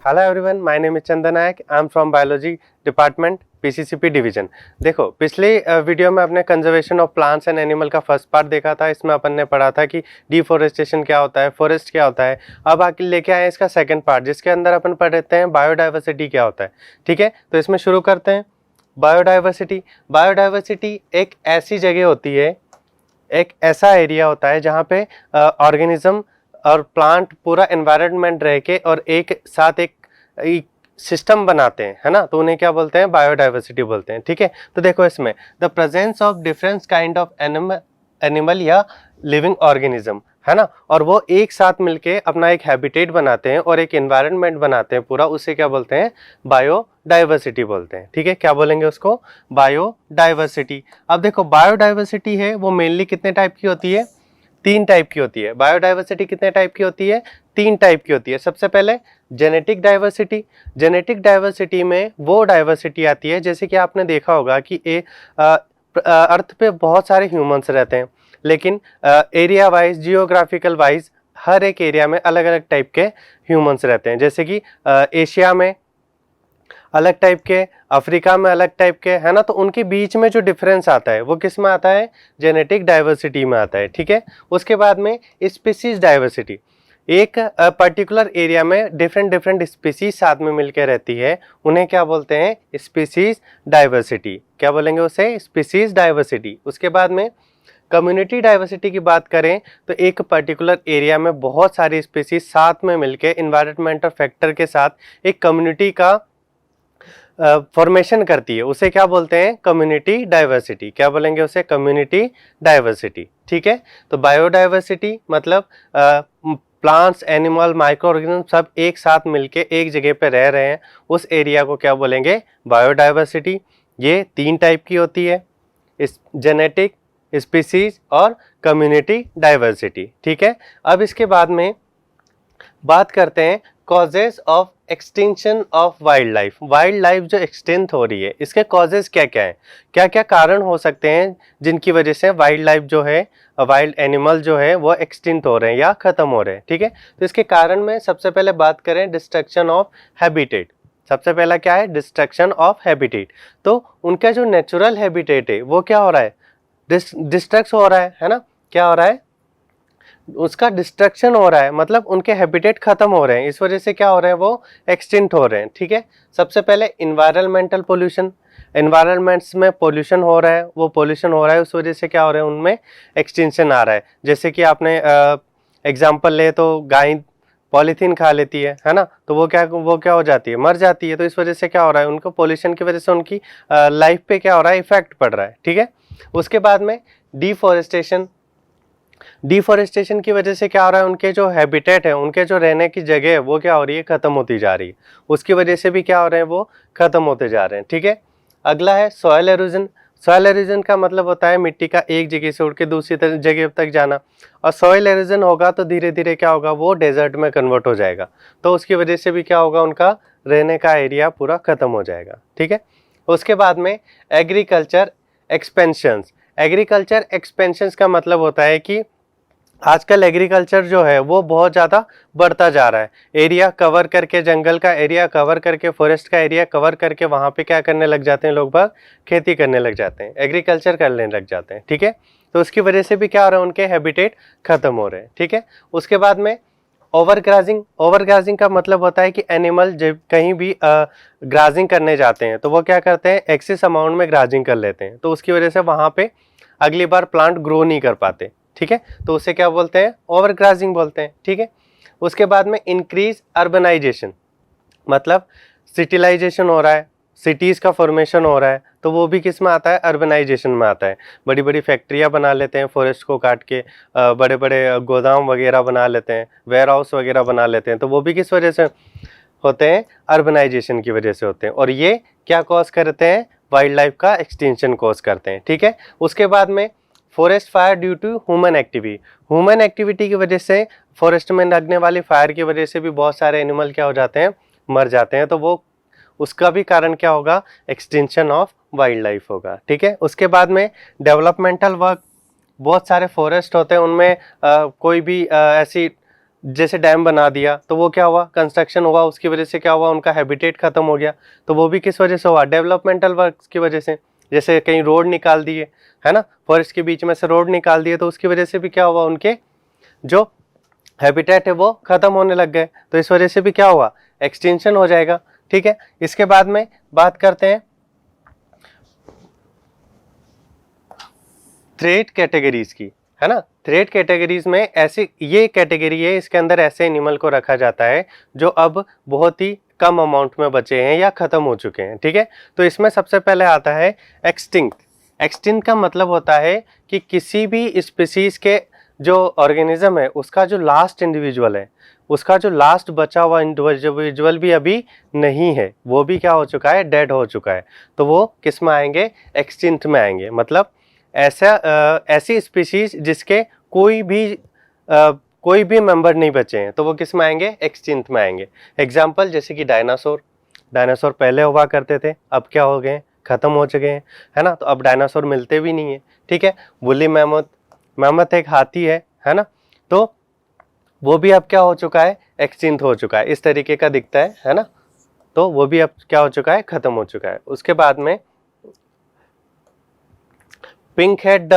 Hello everyone, my name is Chandan Nayak. I am from biology department, PCCP division. देखो, पिछले video में अपने conservation of plants and animal का first part देखा था। इसमें अपन ने पढ़ा था कि डिफोरेस्टेशन क्या होता है, फॉरेस्ट क्या होता है। अब आके लेके आए इसका सेकंड पार्ट, जिसके अंदर अपन पढ़ते हैं बायोडाइवर्सिटी क्या होता है। ठीक है, तो इसमें शुरू करते हैं। बायोडाइवर्सिटी बायोडाइवर्सिटी एक ऐसी जगह होती है, एक ऐसा एरिया होता है जहाँ पे ऑर्गेनिज्म और प्लांट पूरा एनवायरनमेंट रह के और एक साथ एक सिस्टम बनाते हैं, है ना। तो उन्हें क्या बोलते हैं? बायोडाइवर्सिटी बोलते हैं। ठीक है, तो देखो इसमें the presence of different kind of animal या लिविंग ऑर्गेनिज्म, है ना, और वो एक साथ मिलके अपना एक हैबिटेट बनाते हैं और एक एनवायरनमेंट बनाते हैं पूरा, उसे क्या बोलते हैं? बायोडाइवर्सिटी बोलते हैं। ठीक है, क्या बोलेंगे उसको? बायोडाइवर्सिटी। अब देखो, बायोडाइवर्सिटी है वो मेनली कितने टाइप की होती है? 3 टाइप की होती है। बायोडाइवर्सिटी कितने टाइप की होती है? 3 टाइप की होती है। सबसे पहले जेनेटिक डाइवर्सिटी। जेनेटिक डाइवर्सिटी में वो डाइवर्सिटी आती है, जैसे कि आपने देखा होगा कि अर्थ पे बहुत सारे ह्यूमंस रहते हैं, लेकिन एरिया वाइज, जियोग्राफिकल वाइज हर एक एरिया में अलग अलग टाइप के ह्यूमंस रहते हैं। जैसे कि एशिया में अलग टाइप के, अफ्रीका में अलग टाइप के, है ना। तो उनके बीच में जो डिफरेंस आता है वो किस में आता है? जेनेटिक डाइवर्सिटी में आता है। ठीक है, उसके बाद में स्पीसीज डाइवर्सिटी। एक पर्टिकुलर एरिया में डिफरेंट डिफरेंट स्पीसीज साथ में मिलकर रहती है, उन्हें क्या बोलते हैं? Species diversity. क्या बोलेंगे उसे? Species diversity. उसके बाद में कम्युनिटी डाइवर्सिटी की बात करें तो एक पर्टिकुलर एरिया में बहुत सारी स्पीसीज साथ में मिलकर इन्वायरमेंटल फैक्टर के साथ एक कम्युनिटी का फॉर्मेशन करती है, उसे क्या बोलते हैं? Community diversity. क्या बोलेंगे उसे? Community diversity. ठीक है, तो बायोडाइवर्सिटी मतलब प्लांट्स, एनिमल, माइक्रो ऑर्गेनिज्म सब एक साथ मिलके एक जगह पे रह रहे हैं, उस एरिया को क्या बोलेंगे? बायोडाइवर्सिटी। ये 3 टाइप की होती है, इस जेनेटिक, स्पीसीज और कम्युनिटी डाइवर्सिटी। ठीक है, अब इसके बाद में बात करते हैं causes of extinction of wild life. Wild life जो एक्सटिंक्ट हो रही है, इसके कॉजेज क्या क्या हैं? क्या क्या कारण हो सकते हैं जिनकी वजह से वाइल्ड लाइफ जो है, वाइल्ड एनिमल जो है वो एक्सटिंक्ट हो रहे हैं या खत्म हो रहे हैं। ठीक है, तो इसके कारण में सबसे पहले बात करें डिस्ट्रक्शन ऑफ हैबिटेट। सबसे पहला क्या है? Destruction of habitat. तो उनका जो नेचुरल हैबिटेट है वो क्या हो रहा है? डिस्ट्रक्ट हो रहा है ना। क्या हो रहा है? उसका डिस्ट्रक्शन हो रहा है, मतलब उनके हैबिटेट खत्म हो रहे हैं, इस वजह से क्या हो रहा है? वो एक्सटिंक्ट हो रहे हैं। ठीक है, सबसे पहले इन्वायरमेंटल पोल्यूशन। एनवायरनमेंट्स में पोल्यूशन हो रहा है, वो पोल्यूशन हो रहा है, उस वजह से क्या हो रहा है? उनमें एक्सटिंक्शन आ रहा है। जैसे कि आपने एग्जाम्पल ले तो गाय पॉलीथीन खा लेती है ना, तो वो क्या हो जाती है? मर जाती है। तो इस वजह से क्या हो रहा है? उनको पोल्यूशन की वजह से उनकी लाइफ पे क्या हो रहा है? इफेक्ट पड़ रहा है। ठीक है, उसके बाद में डिफॉरेस्टेशन। डिफॉरेस्टेशन की वजह से क्या हो रहा है? उनके जो हैबिटेट है, उनके जो रहने की जगह है, वो क्या हो रही है? खत्म होती जा रही है। उसकी वजह से भी क्या हो रहे हैं? वो खत्म होते जा रहे हैं। ठीक है, अगला है सॉइल एरोजन। सॉइल एरोजन का मतलब होता है मिट्टी का एक जगह से उड़ के दूसरी जगह तक जाना, और सॉइल एरोजन होगा तो धीरे धीरे क्या होगा? वो डेजर्ट में कन्वर्ट हो जाएगा, तो उसकी वजह से भी क्या होगा? उनका रहने का एरिया पूरा खत्म हो जाएगा। ठीक है, उसके बाद में एग्रीकल्चर एक्सपेंशंस। एग्रीकल्चर एक्सपेंशंस का मतलब होता है कि आजकल एग्रीकल्चर जो है वो बहुत ज़्यादा बढ़ता जा रहा है। एरिया कवर करके, जंगल का एरिया कवर करके, फॉरेस्ट का एरिया कवर करके वहाँ पे क्या करने लग जाते हैं? लोग बाग खेती करने लग जाते हैं, एग्रीकल्चर करने लग जाते हैं। ठीक है, तो उसकी वजह से भी क्या हो रहा है? उनके हैबिटेट खत्म हो रहे हैं। ठीक है, उसके बाद में ओवरग्राजिंग। ओवरग्राजिंग का मतलब होता है कि एनिमल जब कहीं भी ग्राजिंग करने जाते हैं तो वो क्या करते हैं? एक्सेस अमाउंट में ग्राजिंग कर लेते हैं, तो उसकी वजह से वहाँ पे अगली बार प्लांट ग्रो नहीं कर पाते। ठीक है, तो उसे क्या बोलते हैं? ओवरग्राजिंग बोलते हैं। ठीक है, उसके बाद में इंक्रीज अर्बनाइजेशन, मतलब सिटिलाइजेशन हो रहा है, सिटीज़ का फॉर्मेशन हो रहा है, तो वो भी किस में आता है? अर्बनाइजेशन में आता है। बड़ी बड़ी फैक्ट्रियाँ बना लेते हैं फॉरेस्ट को काट के, बड़े बड़े गोदाम वगैरह बना लेते हैं, वेयर हाउस वगैरह बना लेते हैं, तो वो भी किस वजह से होते हैं? अर्बनाइजेशन की वजह से होते हैं, और ये क्या कॉज करते हैं? वाइल्ड लाइफ का एक्सटिंक्शन कॉज करते हैं। ठीक है, उसके बाद में forest fire due to human activity. Human activity की वजह से, फॉरेस्ट में लगने वाली फायर की वजह से भी बहुत सारे एनिमल क्या हो जाते हैं? मर जाते हैं, तो वो उसका भी कारण क्या होगा? एक्सटिंक्शन ऑफ वाइल्ड लाइफ होगा। ठीक है, उसके बाद में डेवलपमेंटल वर्क। बहुत सारे फॉरेस्ट होते हैं, उनमें कोई भी ऐसी जैसे डैम बना दिया तो वो क्या हुआ, कंस्ट्रक्शन हुआ, उसकी वजह से क्या हुआ, उनका हैबिटेट खत्म हो गया। तो वो भी किस वजह से हुआ, डेवलपमेंटल वर्क्स की वजह से। जैसे कहीं रोड निकाल दिए, है ना, फॉरेस्ट के बीच में से रोड निकाल दिए, तो उसकी वजह से भी क्या हुआ, उनके जो हैबिटेट है वो खत्म होने लग गए। तो इस वजह से भी क्या हुआ, एक्सटिंक्शन हो जाएगा। ठीक है, इसके बाद में बात करते हैं थ्रेट कैटेगरीज की, है ना। थ्रेट कैटेगरीज में ऐसे, ये कैटेगरी है, इसके अंदर ऐसे एनिमल को रखा जाता है जो अब बहुत ही कम अमाउंट में बचे हैं या खत्म हो चुके हैं। ठीक है, तो इसमें सबसे पहले आता है एक्सटिंक्ट। एक्सटिंक्ट का मतलब होता है कि किसी भी स्पीसीज के जो ऑर्गेनिज्म है उसका जो लास्ट इंडिविजुअल है, उसका जो लास्ट बचा हुआ इंडिविजुअल भी अभी नहीं है, वो भी क्या हो चुका है, डेड हो चुका है। तो वो किस में आएंगे, एक्सटिंक्ट में आएंगे। मतलब ऐसी स्पीशीज जिसके कोई भी मेंबर नहीं बचे हैं, तो वो किस में आएंगे, एक्सटिंक्ट में आएंगे। एग्जांपल जैसे कि डायनासोर पहले हुआ करते थे, अब क्या हो गए, खत्म हो चुके हैं, है ना। तो अब डायनासोर मिलते भी नहीं है। ठीक है, वुली मैमथ एक हाथी है ना, तो वो भी अब क्या हो चुका है, एक्सटिंक्ट हो चुका है, इस तरीके का दिखता है ना। तो वो भी अब क्या हो चुका है, खत्म हो चुका है। उसके बाद में पिंक हेड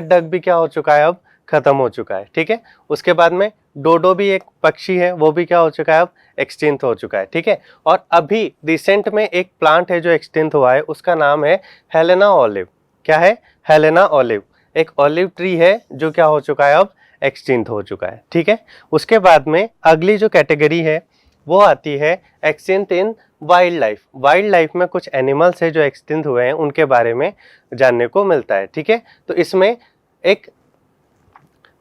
डक भी क्या हो चुका है, अब खत्म हो चुका है। ठीक है, उसके बाद में डोडो भी एक पक्षी है, वो भी क्या हो चुका है, अब एक्सटिंक्ट हो चुका है। ठीक है, और अभी रिसेंट में एक प्लांट है जो एक्सटिंक्ट हुआ है, उसका नाम है हेलेना ऑलिव। क्या है, हेलेना ऑलिव, एक ऑलिव ट्री है जो क्या हो चुका है, अब एक्सटिंक्ट हो चुका है। ठीक है, उसके बाद में अगली जो कैटेगरी है वो आती है एक्सटिंक्ट इन वाइल्ड लाइफ में कुछ एनिमल्स है जो एक्सटिंक्ट हुए हैं, उनके बारे में जानने को मिलता है। ठीक है, तो इसमें एक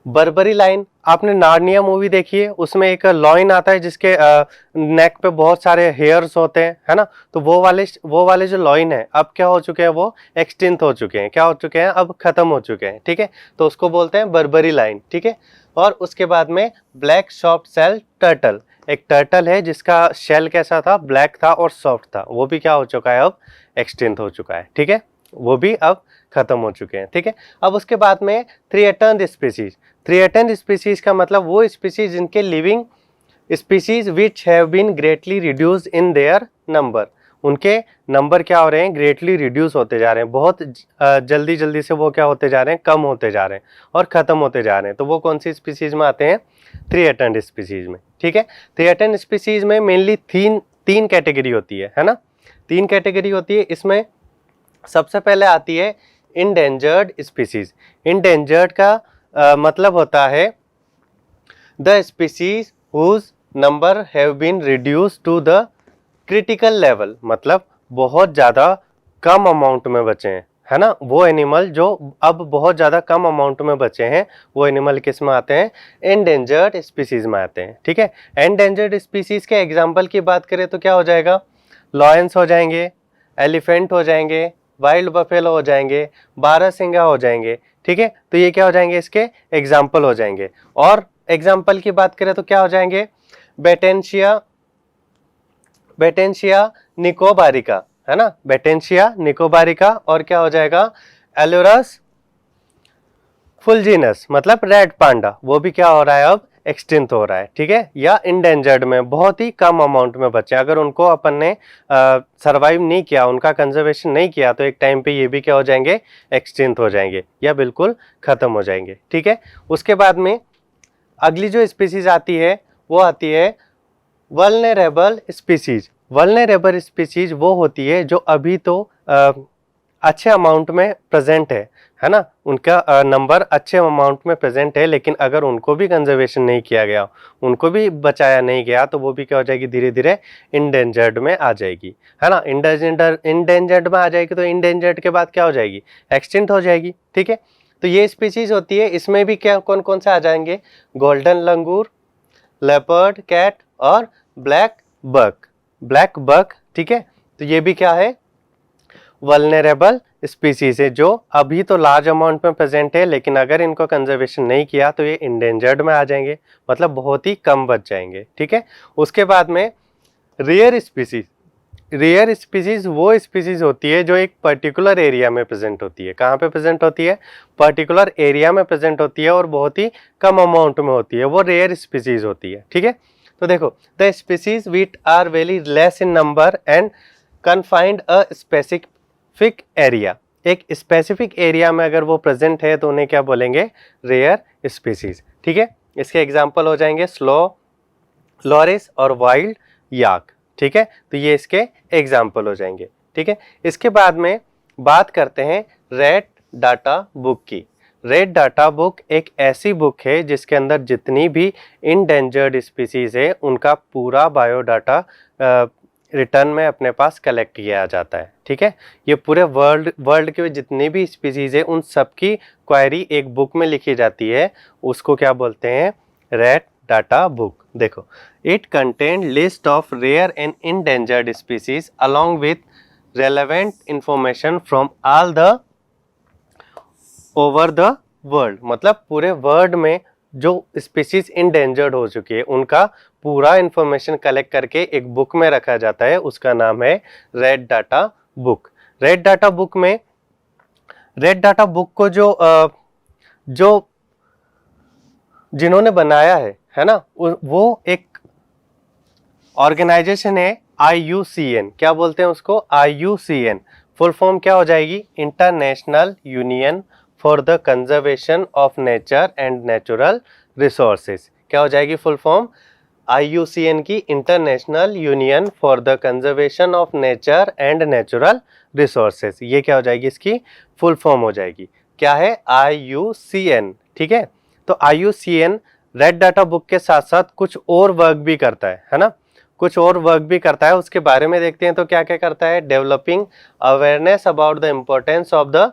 बर्बरी लाइन, आपने नार्निया मूवी देखी है, उसमें एक लॉइन आता है जिसके नेक पे बहुत सारे हेयर्स होते हैं, है ना। तो वो वाले जो लॉइन है अब क्या हो चुके हैं, वो एक्सटिंक्ट हो चुके हैं, क्या हो चुके हैं, अब खत्म हो चुके हैं। ठीक है, तो उसको बोलते हैं बर्बरी लाइन। ठीक है, और उसके बाद में ब्लैक सॉफ्ट शेल टर्टल, एक टर्टल है जिसका शेल कैसा था, ब्लैक था और सॉफ्ट था, वो भी क्या हो चुका है, अब एक्सटिंक्ट हो चुका है। ठीक है, वो भी अब खत्म हो चुके हैं। ठीक है, अब उसके बाद में थ्री एटर्न स्पीसीज का मतलब वो स्पीसीज जिनके living species which have been greatly reduced in their number, उनके नंबर क्या हो रहे हैं, ग्रेटली रिड्यूस होते जा रहे हैं, बहुत जल्दी से वो क्या होते जा रहे हैं, कम होते जा रहे हैं और ख़त्म होते जा रहे हैं। तो वो कौन सी स्पीसीज में आते हैं, थ्री एटर्न स्पीसीज में। ठीक है, थ्री एटर्न स्पीसीज में मेनली तीन कैटेगरी होती है ना, तीन कैटेगरी होती है। इसमें सबसे पहले आती है इंडेंजर्ड स्पीसीज। इंडेंजर्ड का मतलब होता है the species whose number have been reduce to the critical level, मतलब बहुत ज़्यादा कम अमाउंट में बचे हैं, है ना। वो एनिमल जो अब बहुत ज़्यादा कम अमाउंट में बचे हैं, वो एनिमल किस में आते हैं, एंडेंजर्ड स्पीसीज में आते हैं। ठीक है, एंडेंजर्ड स्पीसीज के एग्जाम्पल की बात करें तो क्या हो जाएगा, लॉयंस हो जाएंगे, एलिफेंट हो जाएंगे, वाइल्ड बफेलो हो जाएंगे, बारहसिंगा हो जाएंगे। ठीक है, तो ये क्या हो जाएंगे, इसके एग्जाम्पल हो जाएंगे। और एग्जाम्पल की बात करें तो क्या हो जाएंगे, बेटेंशिया निकोबारिका, है ना, बेटेंशिया निकोबारिका, और क्या हो जाएगा, एलोरस फुलजीनस, मतलब रेड पांडा, वो भी क्या हो रहा है, अब एक्सटिंक्ट हो रहा है। ठीक है, या इंडेंजर्ड में बहुत ही कम अमाउंट में बचे, अगर उनको अपन ने सरवाइव नहीं किया, उनका कंजर्वेशन नहीं किया, तो एक टाइम पे ये भी क्या हो जाएंगे, एक्सटिंक्ट हो जाएंगे या बिल्कुल खत्म हो जाएंगे। ठीक है, उसके बाद में अगली जो स्पीसीज आती है वो आती है वल्नरेबल स्पीसीज। वल्नरेबल स्पीसीज वो होती है जो अभी तो अच्छे अमाउंट में प्रेजेंट है ना, उनका नंबर अच्छे अमाउंट में प्रेजेंट है, लेकिन अगर उनको भी कंजर्वेशन नहीं किया गया, उनको भी बचाया नहीं गया, तो वो भी क्या हो जाएगी, धीरे धीरे इंडेंजर्ड में आ जाएगी, है ना। इंडेंजर्ड में आ जाएगी तो इंडेंजर्ड के बाद क्या हो जाएगी, एक्सटिंक्ट हो जाएगी। ठीक है, तो ये स्पीसीज होती है, इसमें भी क्या कौन कौन से आ जाएंगे, गोल्डन लंगूर, लेपर्ड कैट और ब्लैक बक। ठीक है, तो ये भी क्या है, वल्नरेबल स्पीसीज है जो अभी तो लार्ज अमाउंट में प्रेजेंट है, लेकिन अगर इनको कंजर्वेशन नहीं किया तो ये इंडेंजर्ड में आ जाएंगे, मतलब बहुत ही कम बच जाएंगे। ठीक है, उसके बाद में रेयर स्पीसीज। रेयर स्पीसीज वो स्पीसीज होती है जो एक पर्टिकुलर एरिया में प्रेजेंट होती है। कहाँ पे प्रेजेंट होती है? पर्टिकुलर एरिया में प्रेजेंट होती है और बहुत ही कम अमाउंट में होती है, वो रेयर स्पीसीज होती है। ठीक है, तो देखो the species which are very less in number and confined a specific area. एक स्पेसिफिक एरिया में अगर वो प्रेजेंट है तो उन्हें क्या बोलेंगे? Rare species. ठीक है, इसके एग्जाम्पल हो जाएंगे स्लो लॉरिस और वाइल्ड याक। ठीक है, तो ये इसके एग्जाम्पल हो जाएंगे। ठीक है, इसके बाद में बात करते हैं रेड डाटा बुक की। रेड डाटा बुक एक ऐसी बुक है जिसके अंदर जितनी भी इंडेंजर्ड स्पीसीज है उनका पूरा बायोडाटा रिटर्न में अपने पास कलेक्ट किया जाता है। ठीक है, ये पूरे वर्ल्ड के जितनी भी स्पीसीज है उन सबकी क्वेरी एक बुक में लिखी जाती है, उसको क्या बोलते हैं? Red data book. देखो, it contain list of rare and endangered species along with relevant information from all the over the world. मतलब पूरे वर्ल्ड में जो स्पीसीज इंडेंजर्ड हो चुकी है उनका पूरा इंफॉर्मेशन कलेक्ट करके एक बुक में रखा जाता है, उसका नाम है red data book. Red data book में, रेड डाटा बुक को जो जिन्होंने बनाया है ना, वो एक ऑर्गेनाइजेशन है IUCN। क्या बोलते हैं उसको? IUCN। फुल फॉर्म क्या हो जाएगी? International union for the conservation of nature and natural resources. क्या हो जाएगी फुल फॉर्म? IUCN की international union for the conservation of nature and natural resources. ये क्या हो जाएगी? इसकी फुल फॉर्म हो जाएगी। क्या है? IUCN। ठीक है, तो IUCN रेड डाटा बुक के साथ साथ कुछ और वर्क भी करता है ना, कुछ और वर्क भी करता है, उसके बारे में देखते हैं। तो क्या क्या करता है? Developing awareness about the importance of the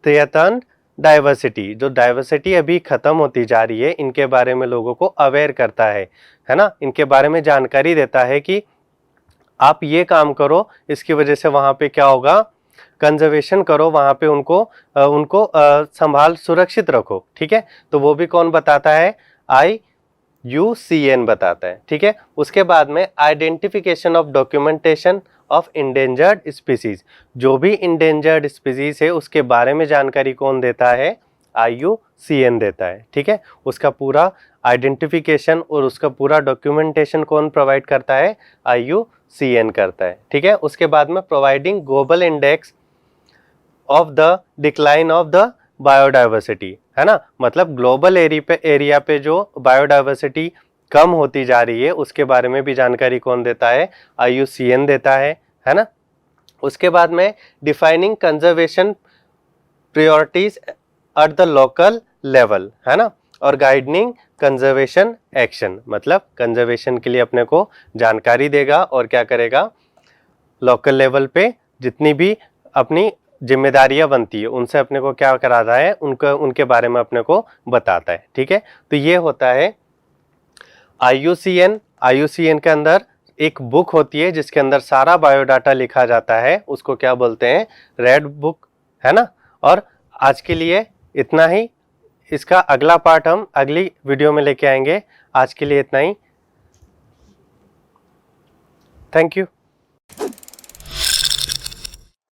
threatened diversity. जो डाइवर्सिटी अभी खत्म होती जा रही है, इनके बारे में लोगों को अवेयर करता है ना, इनके बारे में जानकारी देता है कि आप ये काम करो, इसकी वजह से वहाँ पे क्या होगा? कंजर्वेशन करो, वहाँ पे उनको संभाल सुरक्षित रखो। ठीक है, तो वो भी कौन बताता है? IUCN बताता है। ठीक है, उसके बाद में identification of documentation of endangered species. जो भी इंडेंजर्ड स्पीसीज है उसके बारे में जानकारी कौन देता है? IUCN देता है। ठीक है, उसका पूरा आइडेंटिफिकेशन और उसका पूरा डॉक्यूमेंटेशन कौन प्रोवाइड करता है? IUCN करता है। ठीक है, उसके बाद में providing global index of the decline of the biodiversity, है ना, मतलब ग्लोबल एरिया पे जो बायोडाइवर्सिटी कम होती जा रही है उसके बारे में भी जानकारी कौन देता है? IUCN देता है ना। उसके बाद में defining conservation priorities at the local level, है ना, और गाइडिंग कंजर्वेशन एक्शन। मतलब कंजर्वेशन के लिए अपने को जानकारी देगा और क्या करेगा? लोकल लेवल पे जितनी भी अपनी जिम्मेदारियां बनती है उनसे अपने को क्या कराता है? उनके बारे में अपने को बताता है। ठीक है, तो ये होता है IUCN। IUCN के अंदर एक बुक होती है जिसके अंदर सारा बायोडाटा लिखा जाता है, उसको क्या बोलते हैं? रेड बुक, है ना। और आज के लिए इतना ही, इसका अगला पार्ट हम अगली वीडियो में लेके आएंगे। आज के लिए इतना ही, थैंक यू।